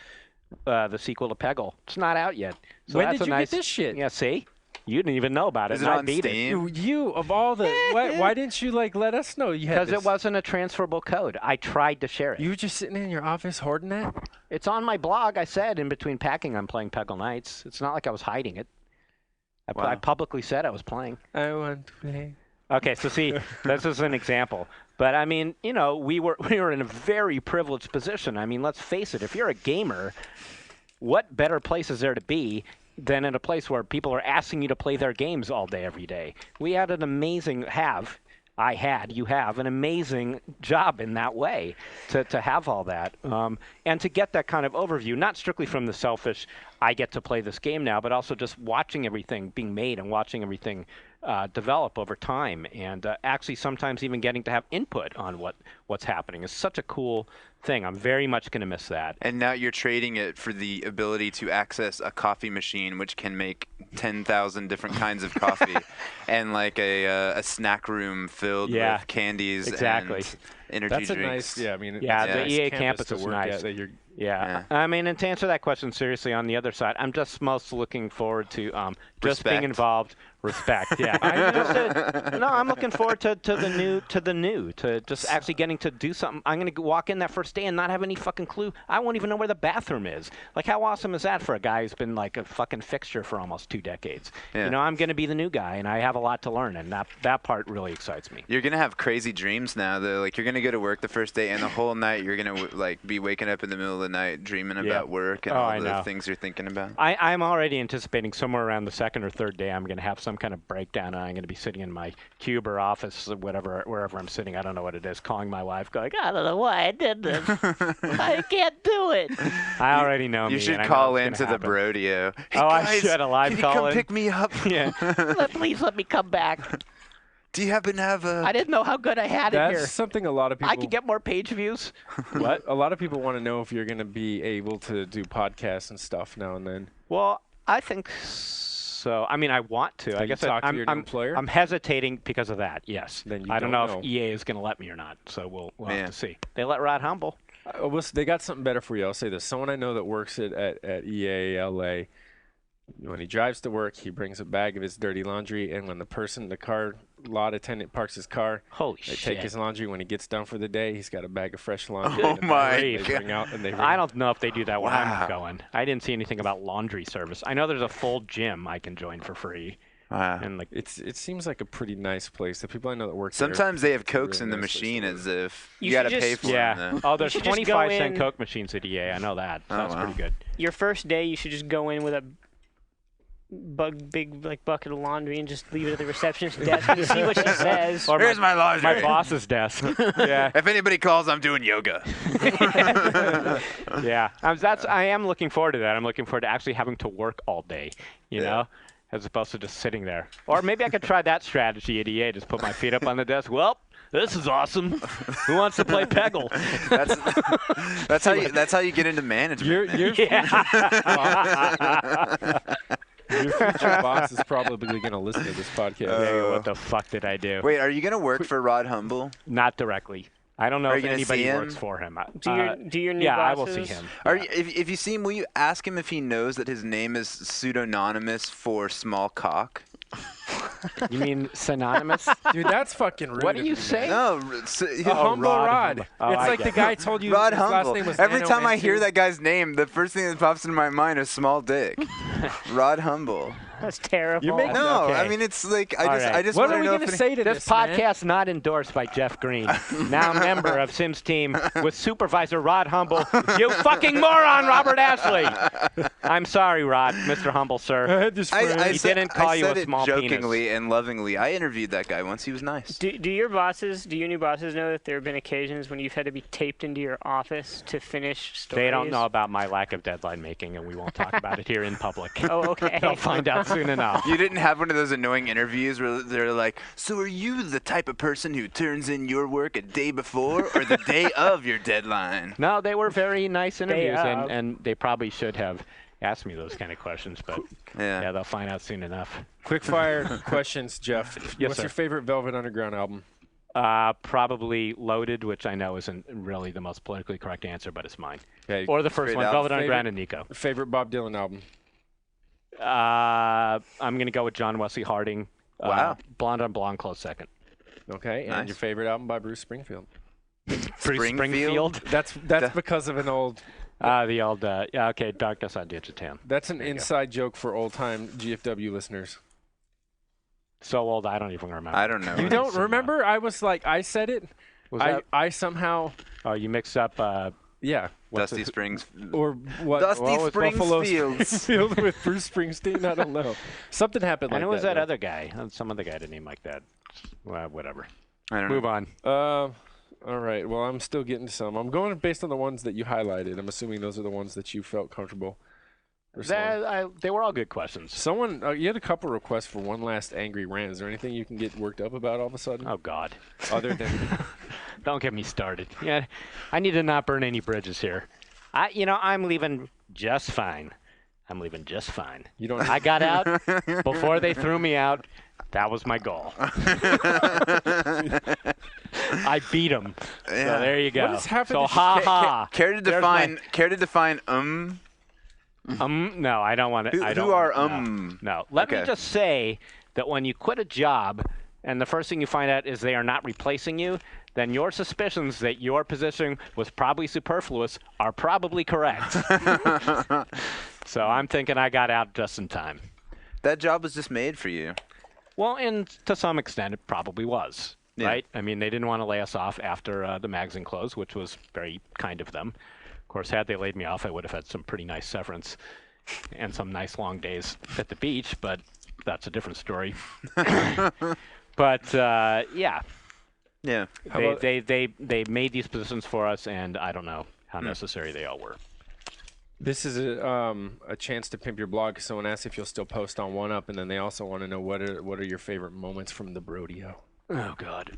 the sequel to Peggle. It's not out yet. So When that's did a you nice, get this shit? Yeah, see, you didn't even know about it. Is and it I on beat Steam? You of all the why didn't you let us know you had because this? it wasn't a transferable code. I tried to share it. You were just sitting in your office hoarding that? It's on my blog. I said in between packing, I'm playing Peggle Knights. It's not like I was hiding it. I publicly said I was playing. I want to play. Okay, so see, this is an example. But I mean, we were in a very privileged position. I mean, let's face it. If you're a gamer, what better place is there to be than in a place where people are asking you to play their games all day, every day? We had an amazing you have an amazing job in that way to have all that. And to get that kind of overview, not strictly from the selfish, I get to play this game now, but also just watching everything being made and watching everything develop over time, and actually sometimes even getting to have input on what's happening is such a cool thing. I'm very much going to miss that. And now you're trading it for the ability to access a coffee machine, which can make 10,000 different kinds of coffee, and like a snack room filled with candies exactly. and energy That's a drinks. nice, I mean, Yeah, it's a the nice EA campus to is work nice. at that you're Yeah. I mean, and to answer that question seriously, on the other side, I'm just most looking forward to just being Respect. involved. Respect, yeah. I'm looking forward to the new, to just actually getting to do something. I'm going to walk in that first day and not have any fucking clue. I won't even know where the bathroom is. Like, how awesome is that for a guy who's been like a fucking fixture for almost 2 decades? Yeah. You know, I'm going to be the new guy, and I have a lot to learn, and that part really excites me. You're gonna have crazy dreams now, though. Like, you're gonna go to work the first day, and the whole night you're gonna like be waking up in the middle of the night dreaming about work and all the things you're thinking about. I'm already anticipating somewhere around the second or third day I'm going to have some kind of breakdown, and I'm going to be sitting in my cube or office or whatever, wherever I'm sitting. I don't know what it is. Calling my wife, going, I don't know why I did this. I can't do it. I already know. You should call into the Brodeo. Hey, I guys, should. A live can call you come in? pick me up? Yeah. Please let me come back. Do you happen to have a? I didn't know how good I had it That's here. something a lot of people. I could get more page views. What? A lot of people want to know if you're going to be able to do podcasts and stuff now and then. Well, I think so. I mean, I want to. Have I you guess talked to your new I'm employer? I'm hesitating because of that. Yes. Then you I don't don't know know. if EA is going to let me or not. So we'll Yeah. have to see. They let Rod Humble. They got something better for you. I'll say this. Someone I know that works at EA LA, when he drives to work, he brings a bag of his dirty laundry, and when the car lot attendant parks his car, Holy they shit. take his laundry. When he gets done for the day, he's got a bag of fresh laundry. Oh my They God. bring out and they bring I don't know if they do that where Wow. I'm going. I didn't see anything about laundry service. I know there's a full gym I can join for free. Wow. And like, It seems like a pretty nice place. The people I know that work there. Sometimes they have Cokes really in the nice place to machine work. as if You you got to should pay just- for yeah. them. Though. Oh, there's should just go 25-cent in- Coke machines at EA. I know that. So that's wow. pretty good. Your first day, you should just go in with a big like bucket of laundry and just leave it at the receptionist's desk and see what she says. Or Here's my laundry. my boss's desk. Yeah. If anybody calls, I'm doing yoga. Yeah. I am looking forward to that. I'm looking forward to actually having to work all day, you know, as opposed to just sitting there. Or maybe I could try that strategy at EA, just put my feet up on the desk. Well, this is awesome. Who wants to play Peggle? That's how you get into management. man. Your future boss is probably going to listen to this podcast. Hey, what the fuck did I do? Wait, are you gonna work for Rod Humble? Not directly. I don't know Are if you gonna anybody see him? works for him. Do your new yeah, I bosses? will see him. Are Yeah. you, if you see him, will you ask him if he knows that his name is pseudonymous for small cock? You mean synonymous? Dude, that's fucking rude. What do of you man. say? No, Humble Rod Rod. Humble. Oh, It's I like get the it. guy told you Rod his last Humble. name was Every time I hear N-O-N-2. that guy's name, the first thing that pops into my mind is small dick. Rod Humble. That's terrible. You make- No, okay. I mean it's like All right. I just What want are to we know going if to say to This this man? podcast not endorsed by Jeff Green, now member of Sims team with supervisor Rod Humble. You fucking moron, Robert Ashley. I'm sorry, Rod, Mr. Humble, sir. He didn't call you said a it small jokingly penis. and lovingly. I interviewed that guy once. He was nice. Do your new bosses know that there have been occasions when you've had to be taped into your office to finish stories? They don't know about my lack of deadline making, and we won't talk about it here in public. Oh, okay. They'll find out soon enough. You didn't have one of those annoying interviews where they're like, "So are you the type of person who turns in your work a day before or the day of your deadline?" No, they were very nice interviews, of. and they probably should have asked me those kind of questions, but Yeah. they'll find out soon enough. Quick fire questions, Jeff. Yes, What's sir. your favorite Velvet Underground album? Probably Loaded, which I know isn't really the most politically correct answer, but it's mine. Okay. Or the first Great one, album. Velvet Underground and Nico. Favorite Bob Dylan album? I'm going to go with John Wesley Harding. Wow. Blonde on Blonde, close second. Okay. And Nice. your favorite album by Bruce Springfield? Bruce Springfield? Springfield. That's because of an old. The old, okay, Darkness on Digitown. That's an There you go. inside joke for old-time GFW listeners. So old, I don't even remember. I don't know. You don't remember? I was like, I said it. Was that, I somehow, oh, you mixed up, yeah. Dusty Springs. Or what? Dusty what was Buffalo Springfield. Springfield with Bruce Springsteen? I don't know. Something happened like and it was that though. other guy. Some other guy had a name like that. Well, whatever. I don't Move know. on. All right. Well, I'm still getting some. I'm going based on the ones that you highlighted. I'm assuming those are the ones that you felt comfortable. responding. They were all good questions. Someone, you had a couple requests for one last angry rant. Is there anything you can get worked up about all of a sudden? Oh, God. Other than Don't get me started. Yeah, I need to not burn any bridges here. I'm leaving just fine. I'm leaving just fine. you don't. I got out before they threw me out. That was my goal. I beat him. Yeah. So there you go. What has happened So to- ha ha. Care to There's my- define? Care to define? No, I don't want to. Who are No. Let me Okay. just say that when you quit a job and the first thing you find out is they are not replacing you, then your suspicions that your position was probably superfluous are probably correct. So I'm thinking I got out just in time. That job was just made for you. Well, and to some extent, it probably was. Yeah. Right? I mean, they didn't want to lay us off after the magazine closed, which was very kind of them. Of course, had they laid me off, I would have had some pretty nice severance and some nice long days at the beach, but that's a different story. But yeah, Yeah. they made these positions for us, and I don't know how necessary they all were. This is a chance to pimp your blog. 'Cause someone asked if you'll still post on OneUp, and then they also want to know what are your favorite moments from the Brodeo. Oh God.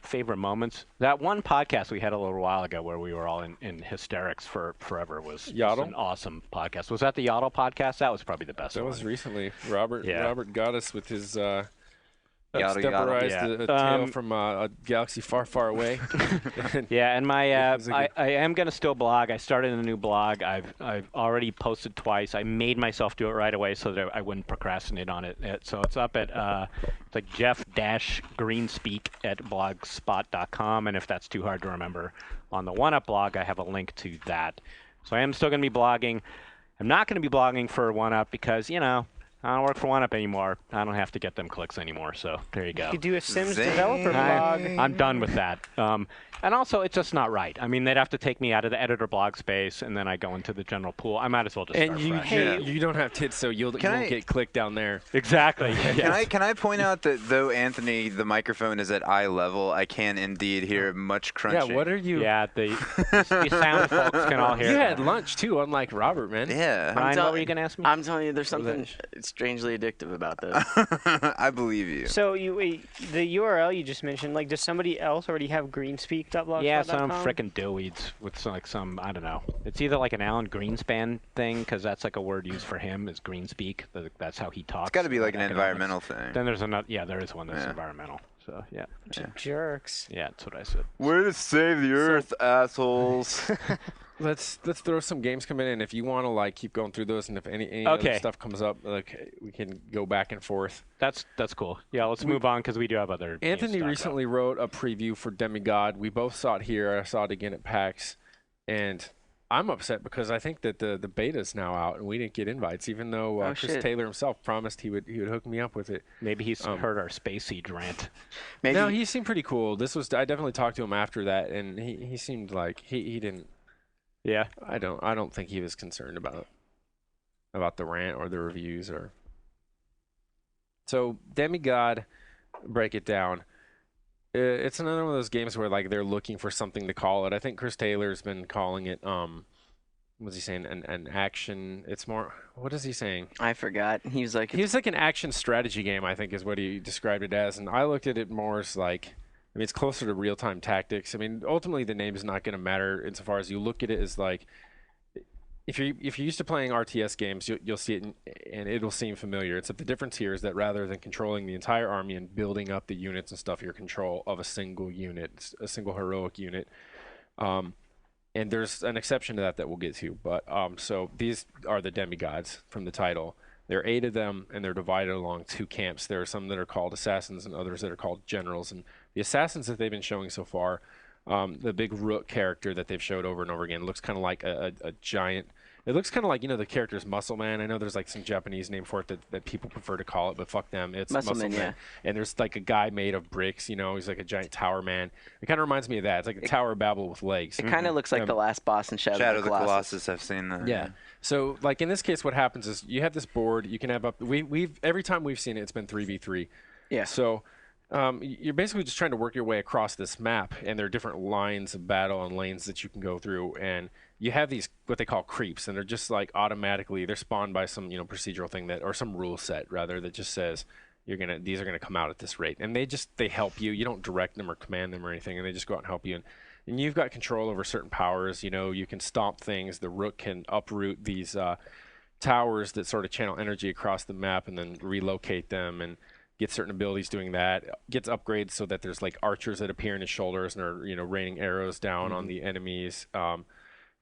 Favorite moments. That one podcast we had a little while ago where we were all in hysterics for forever was just Yaddle? an awesome podcast. Was that the Yaddle podcast? That was probably the best That one. was recently. Robert got us with his Yaddle, steporized Yeah. a tale from a galaxy far, far away. Yeah, and my It was a I good- am gonna still blog. I started a new blog. I've already posted twice. I made myself do it right away so that I wouldn't procrastinate on it. So it's up at it's like Jeff-Greenspeak at blogspot.com, and if that's too hard to remember, on the OneUp blog I have a link to that. So I am still gonna be blogging. I'm not gonna be blogging for OneUp because I don't work for OneUp anymore. I don't have to get them clicks anymore. So there you go. You could do a Sims Zing. developer blog. I'm done with that. And also, it's just not right. I mean, they'd have to take me out of the editor blog space, and then I go into the general pool. I might as well just And start fresh. you don't have tits, so you won't get clicked down there. Exactly. Can I point out that though Anthony, the microphone is at eye level, I can indeed hear much crunching. Yeah, what are you? Yeah, the sound folks can all hear You that. had lunch too, unlike Robert, man. Yeah. Ryan, tell- what were you going to ask me? I'm telling you, there's something strangely addictive about this. I believe you. So the URL you just mentioned, like, does somebody else already have greenspeak.blogspot.com? Yeah, some frickin' dillweeds with I don't know. It's either like an Alan Greenspan thing, because that's like a word used for him, is Greenspeak. That's how he talks. It's got to be like an economics. environmental thing. Then there's another. Yeah, there is one that's Yeah. environmental. So yeah. Jerks. Yeah, that's what I said. We're to save the earth, assholes. Let's throw some games coming in. If you want to keep going through those, and if any other Okay. stuff comes up, we can go back and forth. That's cool. Yeah, let's move on because we do have other. games to Anthony talk recently wrote a preview for Demigod. We both saw it here. I saw it again at PAX, and I'm upset because I think that the beta's now out and we didn't get invites, even though Oh, Chris shit. Taylor himself promised he would hook me up with it. about. Maybe he's heard our Space Siege rant. Maybe No, he seemed pretty cool. I definitely talked to him after that, and he seemed like he didn't. Yeah. I don't think he was concerned about the rant or the reviews or. So Demigod, break it down. It's another one of those games where they're looking for something to call it. I think Chris Taylor's been calling it what's he saying? An action. It's more. What is he saying? I forgot. He was like, He was like an action strategy game, I think, is what he described it as. And I looked at it more as it's closer to real-time tactics. I mean, ultimately, the name is not going to matter insofar as you look at it as if you're used to playing RTS games, you'll see it and it'll seem familiar. Except the difference here is that rather than controlling the entire army and building up the units and stuff, you're in control of a single unit, a single heroic unit. And there's an exception to that we'll get to. But so these are the demigods from the title. There are 8 of them, and they're divided along 2 camps. There are some that are called assassins and others that are called generals. And the assassins that they've been showing so far, the big rook character that they've showed over and over again, looks kind of like a giant. It looks kind of like, the character's Muscle Man. I know there's some Japanese name for it that people prefer to call it, but fuck them. It's Muscle Muscle Man, Man. yeah. And there's a guy made of bricks, he's like a giant tower man. It kind of reminds me of that. It's like a Tower of Babel with legs. it kind of looks like the last boss in Shadow of the Colossus. I've seen that. Yeah. So in this case, what happens is you have this board. You can have up. We've every time we've seen it, it's been 3v3. Yeah. So you're basically just trying to work your way across this map, and there are different lines of battle and lanes that you can go through, and you have these what they call creeps, and they're just automatically they're spawned by some procedural thing or some rule set rather that just says these are gonna come out at this rate, and they help you. You don't direct them or command them or anything, and they just go out and help you. And you've got control over certain powers. You can stomp things. The rook can uproot these towers that sort of channel energy across the map and then relocate them and gets certain abilities doing that, gets upgrades so that there's like archers that appear in his shoulders and are, raining arrows down on the enemies,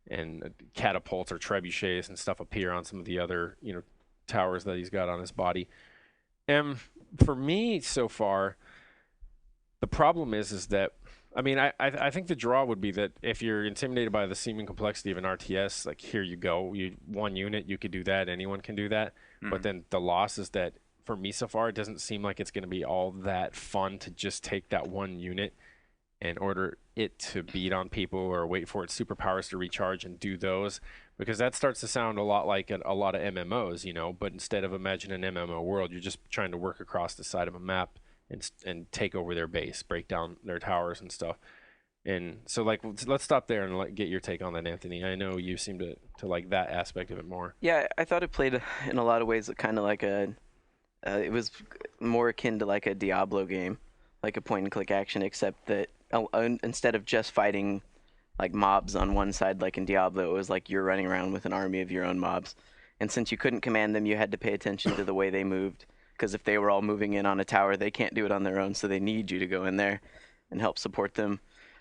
and catapults or trebuchets and stuff appear on some of the other, towers that he's got on his body. And for me so far, the problem is that, I mean, I think the draw would be that if you're intimidated by the seeming complexity of an RTS, like, here you go, one unit, you could do that, anyone can do that. But then the loss is that, for me so far, it doesn't seem like it's going to be all that fun to just take that one unit and order it to beat on people or wait for its superpowers to recharge and do those, because that starts to sound a lot like a lot of MMOs, but instead of imagine an MMO world, you're just trying to work across the side of a map and take over their base, break down their towers and stuff. And so, like, let's stop there and get your take on that, Anthony. I know you seem to like that aspect of it more. Yeah, I thought it played in a lot of ways kind of like it was more akin to like a Diablo game, like a point-and-click action, except that instead of just fighting like mobs on one side like in Diablo, it was like you're running around with an army of your own mobs. And since you couldn't command them, you had to pay attention to the way they moved, because if they were all moving in on a tower, they can't do it on their own, so they need you to go in there and help support them.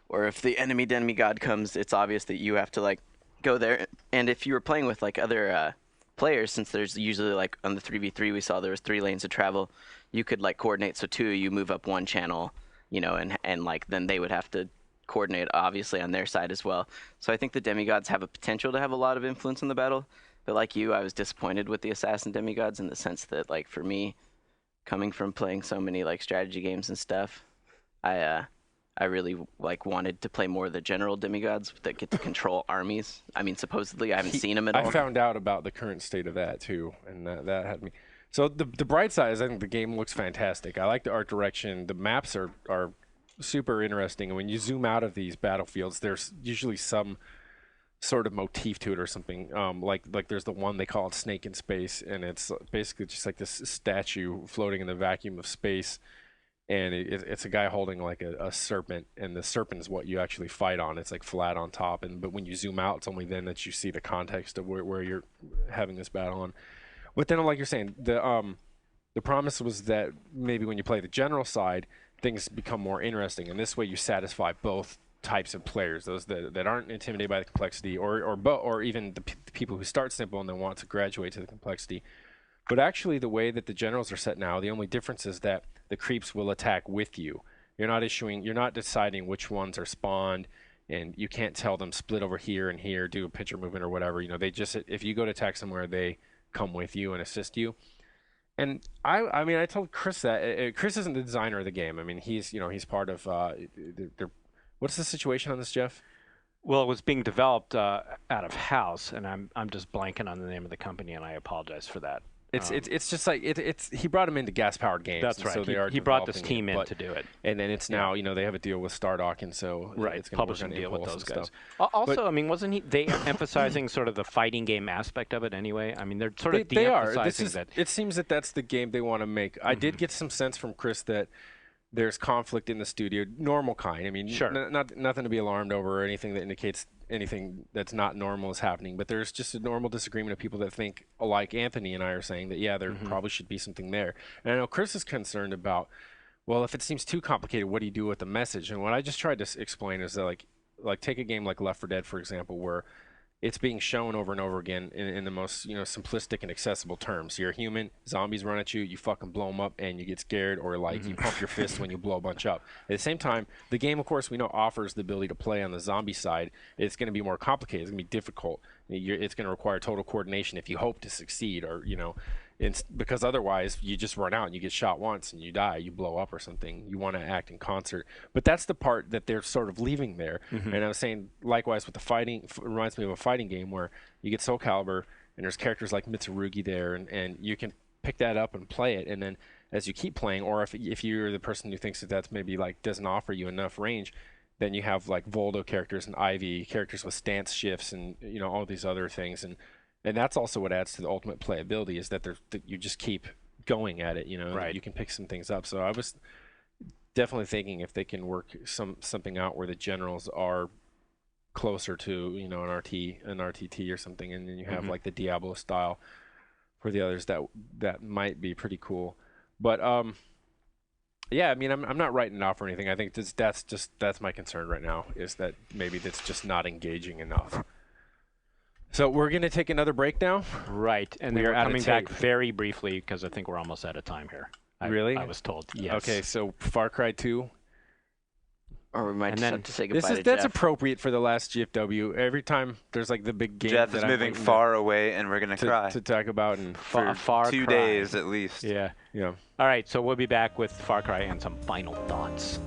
Or if the enemy demigod comes, it's obvious that you have to like go there. And if you were playing with like other players, since there's usually like on the 3v3 we saw there was 3 lanes of travel, you could like coordinate, so 2 of you move up one channel, and like then they would have to coordinate obviously on their side as well. So I think the demigods have a potential to have a lot of influence in the battle. But like you, I was disappointed with the assassin demigods in the sense that, like, for me, coming from playing so many like strategy games and stuff, I really like wanted to play more of the general demigods that get to control armies. I mean, supposedly I haven't seen them at all. I found out about the current state of that too, and that had me. So the bright side is I think the game looks fantastic. I like the art direction. The maps are super interesting. And when you zoom out of these battlefields, there's usually some sort of motif to it or something. Like there's the one they call it Snake in Space, and it's basically just like this statue floating in the vacuum of space. And it's a guy holding like a serpent, and the serpent is what you actually fight on. It's like flat on top, but when you zoom out, it's only then that you see the context of where you're having this battle on. But then, like you're saying, the promise was that maybe when you play the general side, things become more interesting, and this way you satisfy both types of players: those that aren't intimidated by the complexity, or even the people who start simple and then want to graduate to the complexity. But actually, the way that the generals are set now, the only difference is that the creeps will attack with you. You're not deciding which ones are spawned, and you can't tell them split over here and here, do a picture movement or whatever. They just, if you go to attack somewhere, they come with you and assist you. And I mean, I told Chris that Chris isn't the designer of the game. I mean, he's part of. What's the situation on this, Jeff? Well, it was being developed out of house, and I'm just blanking on the name of the company, and I apologize for that. It's just like he brought him into gas-powered games. That's right. So he brought this team in to do it, and then it's now they have a deal with Stardock, and so it's going to publishing deal with those guys. Also, I mean, wasn't they emphasizing sort of the fighting game aspect of it anyway? I mean, they're sort of de-emphasizing that. It seems that that's the game they want to make. I did get some sense from Chris that there's conflict in the studio, normal kind. I mean, sure, nothing to be alarmed over or anything that indicates anything that's not normal is happening. But there's just a normal disagreement of people that think, like Anthony and I are saying, that there probably should be something there. And I know Chris is concerned about, well, if it seems too complicated, what do you do with the message? And what I just tried to explain is that, like take a game like Left 4 Dead, for example, where it's being shown over and over again in the most simplistic and accessible terms. You're a human, zombies run at you, you fucking blow them up, and you get scared, or like you pump your fists when you blow a bunch up. At the same time, the game, of course, we know offers the ability to play on the zombie side. It's going to be more complicated. It's going to be difficult. It's going to require total coordination if you hope to succeed, or because otherwise you just run out and you get shot once and you die, you blow up or something. You want to act in concert. But that's the part that they're sort of leaving there. And I was saying, likewise with the fighting, it reminds me of a fighting game where you get Soul Calibur and there's characters like Mitsurugi there, and you can pick that up and play it. And then as you keep playing, or if you're the person who thinks that that's maybe like doesn't offer you enough range, then you have like Voldo characters and Ivy characters with stance shifts and all these other things. And that's also what adds to the ultimate playability, is that you just keep going at it, Right. You can pick some things up. So I was definitely thinking if they can work something out where the generals are closer to, an RTT or something, and then you have like the Diablo style for the others, that might be pretty cool. But Yeah, I mean, I'm not writing it off or anything. I think that's my concern right now, is that maybe that's just not engaging enough. So we're going to take another break now. Right, and then We are we're out of coming back tape. very briefly because I think we're almost out of time here. Really? I was told. Yes. Okay, so Far Cry 2. Or we might And just then have to say goodbye to That's Jeff. appropriate for the last GFW. Every time there's like the big game Jeff that is I'm moving waiting far away, and we're gonna cry to talk about, and for Far 2 Cry. days at least. Yeah. yeah. All right, so we'll be back with Far Cry and some final thoughts.